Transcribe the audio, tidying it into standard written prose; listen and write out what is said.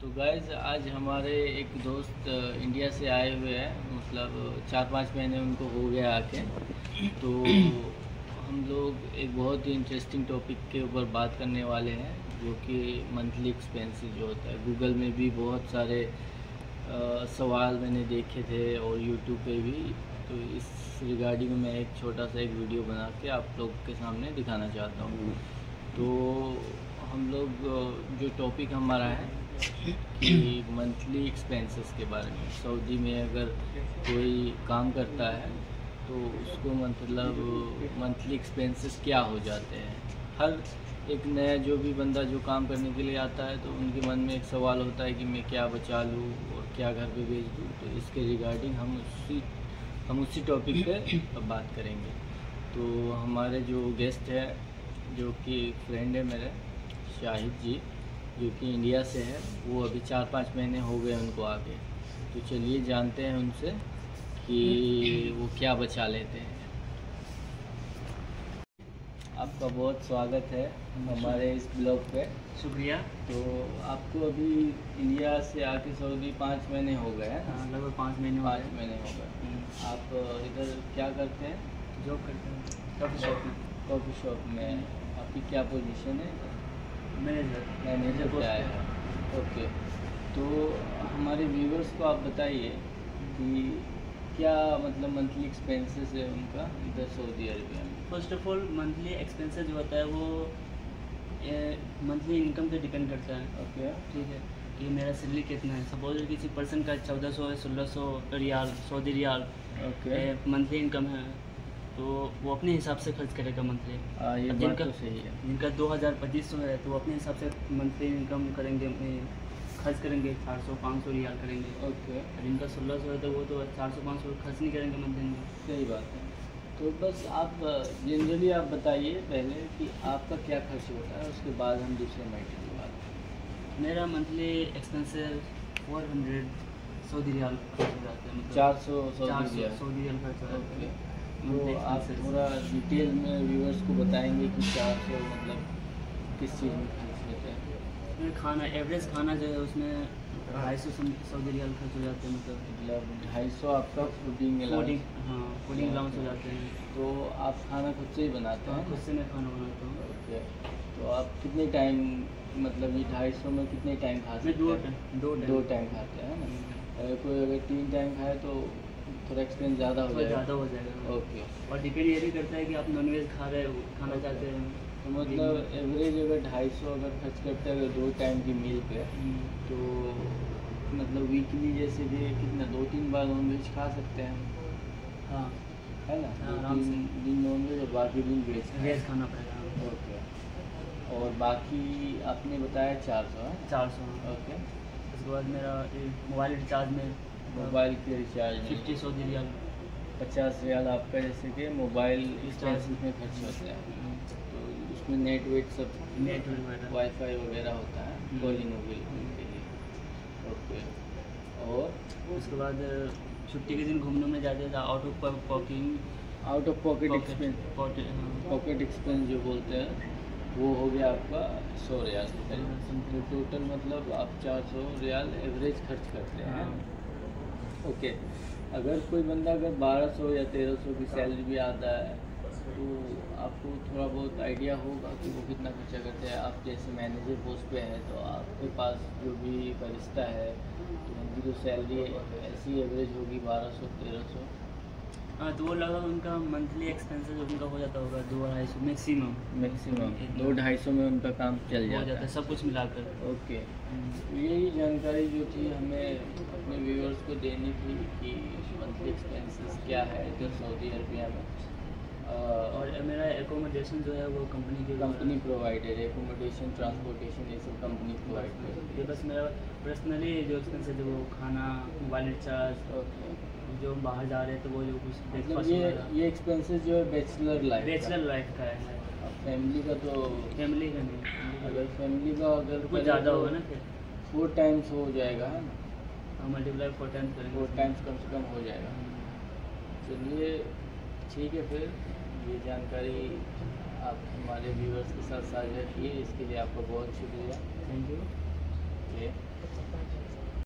तो गाइज आज हमारे एक दोस्त इंडिया से आए हुए हैं, मतलब 4-5 महीने उनको हो गया आके। तो हम लोग एक बहुत ही इंटरेस्टिंग टॉपिक के ऊपर बात करने वाले हैं, जो कि मंथली एक्सपेंसेस जो होता है। गूगल में भी बहुत सारे सवाल मैंने देखे थे और यूट्यूब पे भी। तो इस रिगार्डिंग मैं एक छोटा सा एक वीडियो बना के आप लोग के सामने दिखाना चाहता हूँ। तो हम लोग जो टॉपिक हमारा है कि मंथली एक्सपेंसेस के बारे में। सऊदी में अगर कोई काम करता है तो उसको मतलब मंथली एक्सपेंसेस क्या हो जाते हैं। हर एक नया जो भी बंदा जो काम करने के लिए आता है तो उनके मन में एक सवाल होता है कि मैं क्या बचा लूँ और क्या घर पे भेज दूँ। तो इसके रिगार्डिंग हम उसी टॉपिक पे बात करेंगे। तो हमारे जो गेस्ट है, जो कि फ्रेंड है मेरे, शाहिद जी, जो कि इंडिया से है, वो अभी 4-5 महीने हो गए उनको आके। तो चलिए जानते हैं उनसे कि वो क्या बचा लेते हैं। आपका बहुत स्वागत है हमारे इस ब्लॉग पे। शुक्रिया। तो आपको अभी इंडिया से आके सऊदी 5 महीने हो गए हैं? लगभग 5 महीने 5 महीने हो गए। आप इधर क्या करते हैं? जॉब करते हैं कॉफ़ी शॉप में। कॉफ़ी शॉप में आपकी क्या पोजीशन है? मैनेजर पे आए हैं। ओके। तो हमारे व्यूवर्स को आप बताइए कि क्या मतलब मंथली एक्सपेंसेस है उनका इधर सऊदी अरेबिया में। First of all monthly expenses जो होता है वो मंथली इनकम पे डिपेंड करता है। ओके, ठीक है, कि मेरा सैलरी कितना है। सपोज किसी पर्सन का 1400 है, 1600 riyal, Saudi riyal okay, monthly income है, तो वो अपने हिसाब से खर्च करेगा मंथली। ये बात तो सही है। जिनका 2000-2500 है तो वो अपने हिसाब से मंथली इनकम करेंगे, अपने खर्च करेंगे 400-500 रियाल करेंगे। ओके। और जिनका 1600 है तो वो तो 400-500 खर्च नहीं करेंगे मंथली में। सही बात है। तो बस आप जनरली आप बताइए पहले कि आपका क्या खर्च होता है, उसके बाद हम दूसरे मैटर की बात करें। मेरा मंथली एक्सपेंसेस 400 सऊदी रियाल खर्च हो जाते हैं, मतलब 400 सऊदी रियाल खर्च हो जाते हैं। तो आप थोड़ा डिटेल में व्यूअर्स को बताएंगे कि 400 मतलब किस चीज़ में खर्च होता है? खाना, एवरेज खाना जो है उसमें 250 सऊदी रियाल खर्च हो जाते हैं। मतलब 250 आपका फूडिंग अलाउंस हो जाते हैं। तो आप खाना खुद से ही बनाते हैं? खुद से मैं खाना बनाता हूँ। ओके। तो आप कितने टाइम, मतलब ये 250 में कितने टाइम खा सकते हैं? दो टाइम खाते हैं ना। कोई अगर 3 टाइम खाए तो थोड़ा एक्सपेंस ज़्यादा हो जाएगा। ओके। और डिपेंड ये भी करता है कि आप नॉनवेज खाना चाहते हैं। तो मतलब एवरेज अगर 250 अगर खर्च करते हैं 2 टाइम की मील पे, तो मतलब वीकली जैसे कि कितना 2-3 बार नॉनवेज खा सकते हैं? हाँ, है ना। आराम से। 2-3 दिन नॉनवेज और बाकी दिन वेज खाना पड़ेगा। ओके। और बाकी आपने बताया 400 है? 400। ओके। उसके बाद मेरा मोबाइल रिचार्ज में मोबाइल के रिचार्ज में 50 सऊदी रियाल 50 रियाल आपका जैसे कि मोबाइल एक्सपेंसेस में खर्च होता है। तो उसमें नेट वाईफाई वगैरह होता है, कॉलिंग वगैरह के लिए। ओके। और उसके बाद छुट्टी के दिन घूमने में जाते थे, आउट ऑफ पॉकेट एक्सपेंस जो बोलते हैं वो हो गया आपका 100 रियाल। तो टोटल मतलब आप 400 रियाल एवरेज खर्च करते हैं। ओके। अगर कोई बंदा अगर 1200 या 1300 की सैलरी भी आता है तो आपको थोड़ा बहुत आइडिया होगा कि वो कितना खर्चा करते हैं। आप जैसे मैनेजर पोस्ट पे है तो आपके पास जो भी बरिस्ता है तो उनकी तो सैलरी ऐसी एवरेज होगी 1200-1300। हाँ, तो वो लगभग उनका मंथली एक्सपेंसेस उनका हो जाता होगा 200-250 मैक्सिमम 200-250 में उनका काम चल जाता है, सब कुछ मिलाकर। ओके। यही जानकारी जो थी हमें अपने व्यूअर्स को देनी थी कि मंथली एक्सपेंसेस क्या है इधर सऊदी अरबिया में। और मेरा एकोमोडेशन जो है वो कंपनी प्रोवाइडेड, एकोमोडेशन, ट्रांसपोर्टेशन ये सब कंपनी प्रोवाइड करती है। बस मेरा पर्सनली जो एक्सपेंसेस है वो खाना, मोबाइल रिचार्ज, जो बाहर जा रहे हैं तो वो जो कुछ मतलब ये एक्सपेंसेस जो है बैचलर लाइफ का है। फैमिली का तो फैमिली का नहीं, अगर फैमिली का अगर कुछ ज़्यादा होगा ना, फिर 4 टाइम्स हो जाएगा, है ना। मल्टीप्लाई 4 टाइम्स करेंगे, 4 टाइम्स कम से कम हो जाएगा। चलिए ठीक है, फिर ये जानकारी आप हमारे व्यूअर्स के साथ साझा किए, इसके लिए आपका बहुत शुक्रिया। Thank you.